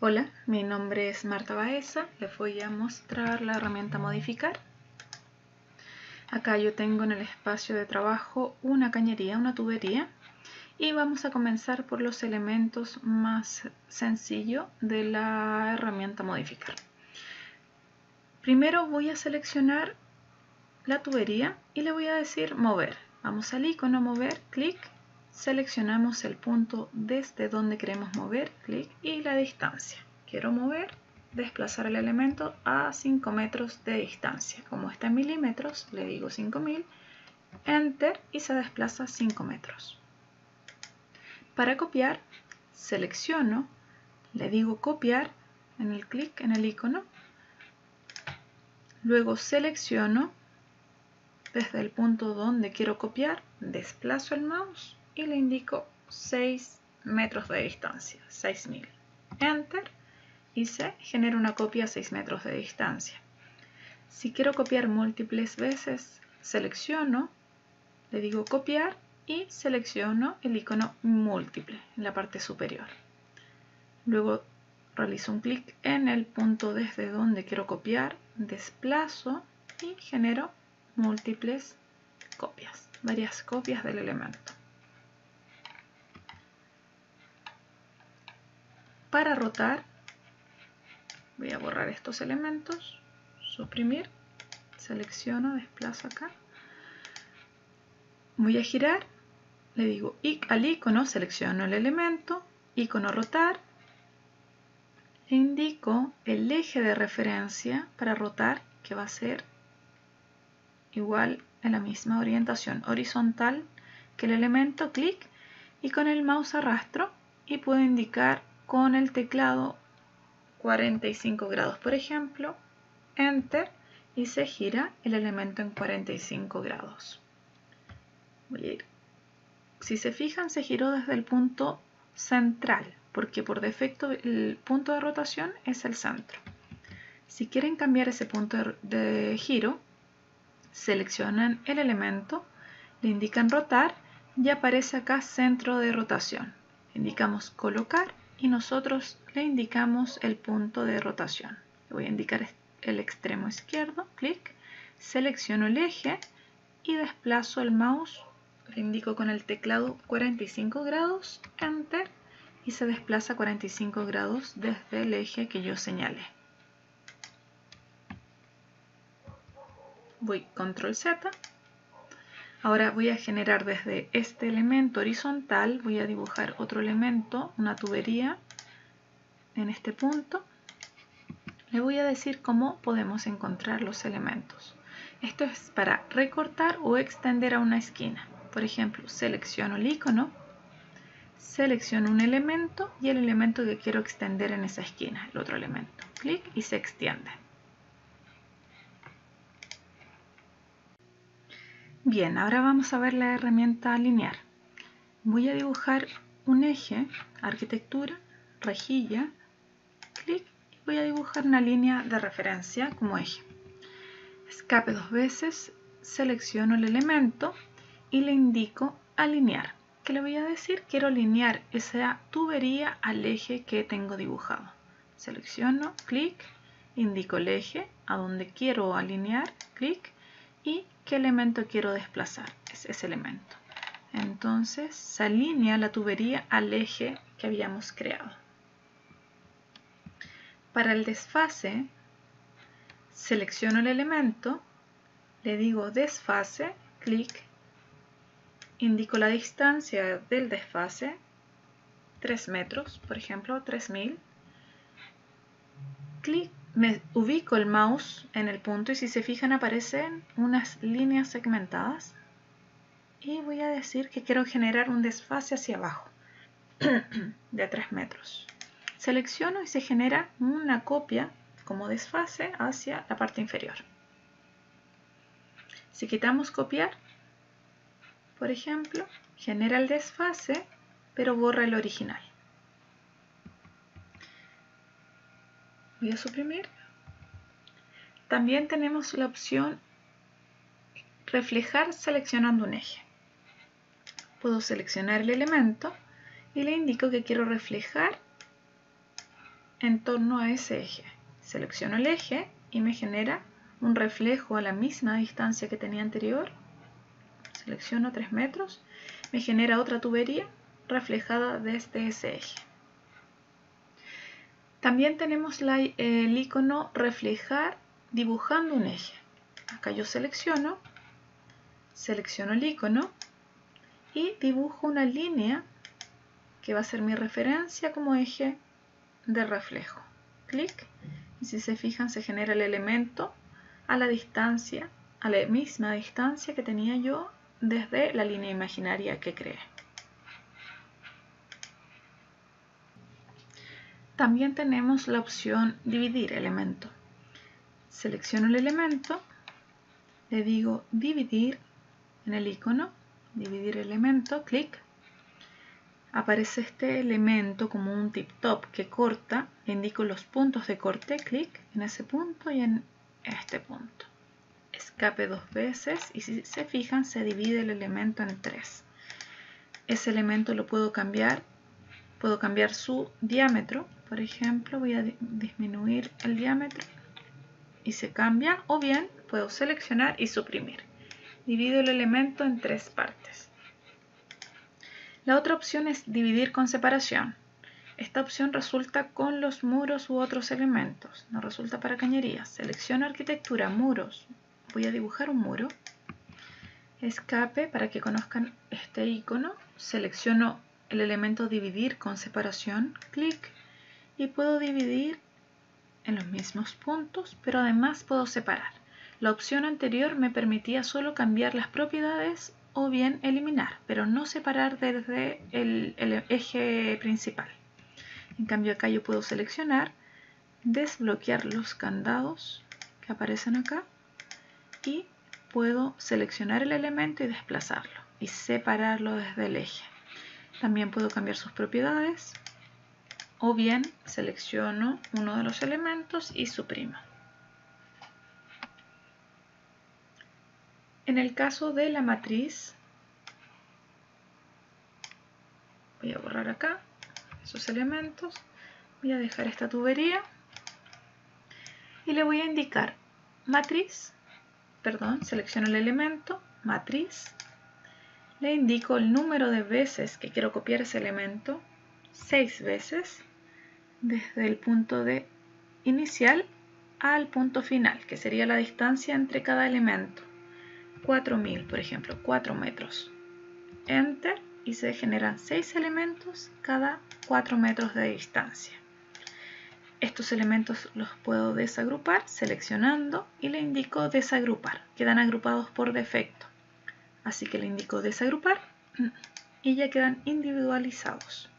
Hola, mi nombre es Marta Baeza. Les voy a mostrar la herramienta modificar. Acá yo tengo en el espacio de trabajo una cañería, una tubería, y vamos a comenzar por los elementos más sencillos de la herramienta modificar. Primero voy a seleccionar la tubería y le voy a decir mover. Vamos al icono mover, clic, seleccionamos el punto desde donde queremos mover, clic, y la distancia. Quiero mover, desplazar el elemento a 5 metros de distancia. Como está en milímetros, le digo 5000, enter, y se desplaza 5 metros. Para copiar, selecciono, le digo copiar en el clic en el icono, luego selecciono desde el punto donde quiero copiar, desplazo el mouse y le indico 6 metros de distancia, 6000, enter, y se genera una copia a 6 metros de distancia. Si quiero copiar múltiples veces, selecciono, le digo copiar y selecciono el icono múltiple en la parte superior. Luego realizo un clic en el punto desde donde quiero copiar, desplazo y genero múltiples copias, varias copias del elemento. Para rotar, voy a borrar estos elementos, suprimir, selecciono, desplazo acá. Voy a girar, le digo al icono, selecciono el elemento, icono rotar, le indico el eje de referencia para rotar, que va a ser igual en la misma orientación horizontal que el elemento, clic, y con el mouse arrastro y puedo indicar con el teclado 45 grados, por ejemplo, enter, y se gira el elemento en 45 grados. Voy a ir. Si se fijan, se giró desde el punto central, porque por defecto el punto de rotación es el centro. Si quieren cambiar ese punto de giro, seleccionan el elemento, le indican rotar y aparece acá centro de rotación. Le indicamos colocar y nosotros le indicamos el punto de rotación. Le voy a indicar el extremo izquierdo, clic, selecciono el eje y desplazo el mouse, le indico con el teclado 45 grados, enter, y se desplaza 45 grados desde el eje que yo señalé. Voy control Z. Ahora voy a generar desde este elemento horizontal, voy a dibujar otro elemento, una tubería, en este punto. Le voy a decir cómo podemos encontrar los elementos. Esto es para recortar o extender a una esquina. Por ejemplo, selecciono el icono, selecciono un elemento y el elemento que quiero extender en esa esquina, el otro elemento. Clic y se extiende. Bien, ahora vamos a ver la herramienta alinear. Voy a dibujar un eje, arquitectura, rejilla, clic, y voy a dibujar una línea de referencia como eje. Escape dos veces, selecciono el elemento y le indico alinear. ¿Qué le voy a decir? Quiero alinear esa tubería al eje que tengo dibujado. Selecciono, clic, indico el eje a donde quiero alinear, clic, y qué elemento quiero desplazar, es ese elemento. Entonces se alinea la tubería al eje que habíamos creado. Para el desfase, selecciono el elemento, le digo desfase, clic, indico la distancia del desfase, 3 metros, por ejemplo, 3000, clic, me ubico el mouse en el punto y si se fijan aparecen unas líneas segmentadas y voy a decir que quiero generar un desfase hacia abajo de 3 metros. Selecciono y se genera una copia como desfase hacia la parte inferior. Si quitamos copiar, por ejemplo, genera el desfase pero borra el original. Voy a suprimir. También tenemos la opción reflejar seleccionando un eje. Puedo seleccionar el elemento y le indico que quiero reflejar en torno a ese eje. Selecciono el eje y me genera un reflejo a la misma distancia que tenía anterior. Selecciono 3 metros, me genera otra tubería reflejada desde ese eje. También tenemos el icono reflejar dibujando un eje. Acá yo selecciono el icono y dibujo una línea que va a ser mi referencia como eje de reflejo. Clic, y si se fijan se genera el elemento a la misma distancia que tenía yo desde la línea imaginaria que creé. También tenemos la opción dividir elemento. Selecciono el elemento, le digo dividir en el icono, dividir elemento, clic. Aparece este elemento como un tip top que corta, le indico los puntos de corte, clic en ese punto y en este punto. Escape 2 veces y si se fijan se divide el elemento en 3. Ese elemento lo puedo cambiar su diámetro, por ejemplo voy a disminuir el diámetro y se cambia, o bien puedo seleccionar y suprimir. Divido el elemento en 3 partes. La otra opción es dividir con separación. Esta opción resulta con los muros u otros elementos, no resulta para cañerías. Selecciono arquitectura, muros, voy a dibujar un muro. Escape para que conozcan este icono, selecciono el elemento dividir con separación, clic, y puedo dividir en los mismos puntos, pero además puedo separar. La opción anterior me permitía solo cambiar las propiedades o bien eliminar, pero no separar desde el eje principal. En cambio acá yo puedo seleccionar, desbloquear los candados que aparecen acá y puedo seleccionar el elemento y desplazarlo y separarlo desde el eje. También puedo cambiar sus propiedades o bien selecciono uno de los elementos y suprimo. En el caso de la matriz, voy a borrar acá esos elementos, voy a dejar esta tubería y le voy a indicar matriz, selecciono el elemento, matriz, le indico el número de veces que quiero copiar ese elemento, 6 veces, desde el punto de inicial al punto final, que sería la distancia entre cada elemento. 4000, por ejemplo, 4 metros. Enter y se generan 6 elementos cada 4 metros de distancia. Estos elementos los puedo desagrupar seleccionando y le indico desagrupar. Quedan agrupados por defecto. Así que le indico desagrupar y ya quedan individualizados.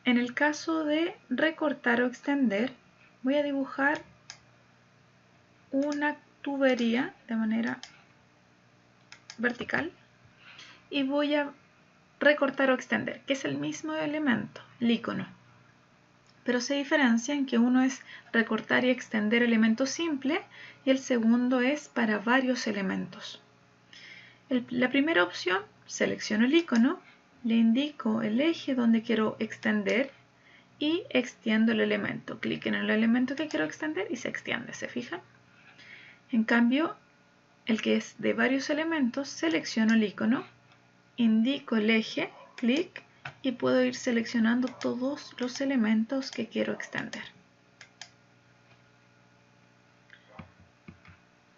En el caso de recortar o extender, voy a dibujar una tubería de manera vertical y voy a recortar o extender, que es el mismo elemento, el icono, pero se diferencia en que uno es recortar y extender elemento simple y el segundo es para varios elementos. La primera opción, selecciono el icono, le indico el eje donde quiero extender y extiendo el elemento. Clic en el elemento que quiero extender y se extiende, ¿se fijan? En cambio, el que es de varios elementos, selecciono el icono, indico el eje, clic, y puedo ir seleccionando todos los elementos que quiero extender.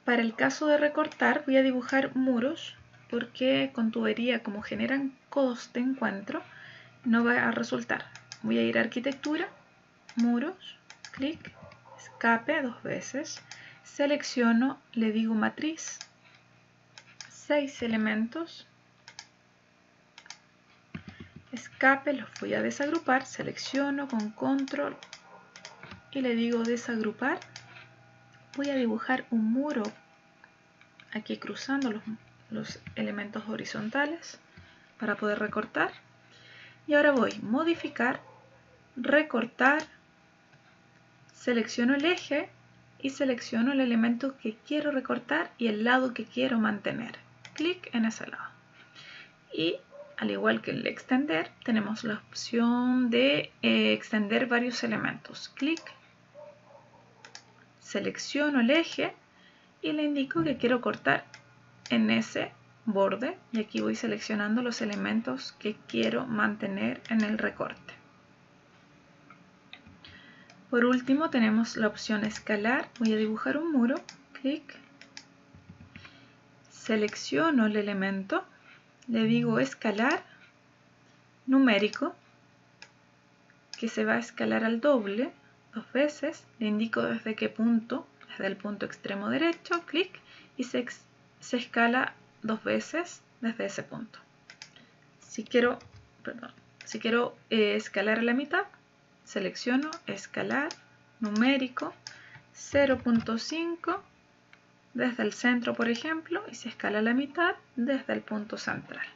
Para el caso de recortar, voy a dibujar muros, porque con tubería, como generan codos de encuentro, no va a resultar. Voy a ir a arquitectura, muros, clic, escape 2 veces, selecciono, le digo matriz, 6 elementos, escape, los voy a desagrupar, selecciono con control y le digo desagrupar. Voy a dibujar un muro aquí cruzando los elementos horizontales para poder recortar. Y ahora voy modificar, recortar, selecciono el eje y selecciono el elemento que quiero recortar y el lado que quiero mantener. Clic en ese lado. Y al igual que el extender, tenemos la opción de extender varios elementos. Clic, selecciono el eje y le indico que quiero cortar en ese borde, y aquí voy seleccionando los elementos que quiero mantener en el recorte. Por último tenemos la opción escalar. Voy a dibujar un muro, clic, selecciono el elemento, le digo escalar, numérico, que se va a escalar al doble, 2 veces, le indico desde qué punto, desde el punto extremo derecho, clic, y se escala 2 veces desde ese punto. Si quiero escalar a la mitad, selecciono escalar, numérico, 0.5 desde el centro, por ejemplo, y se escala a la mitad desde el punto central.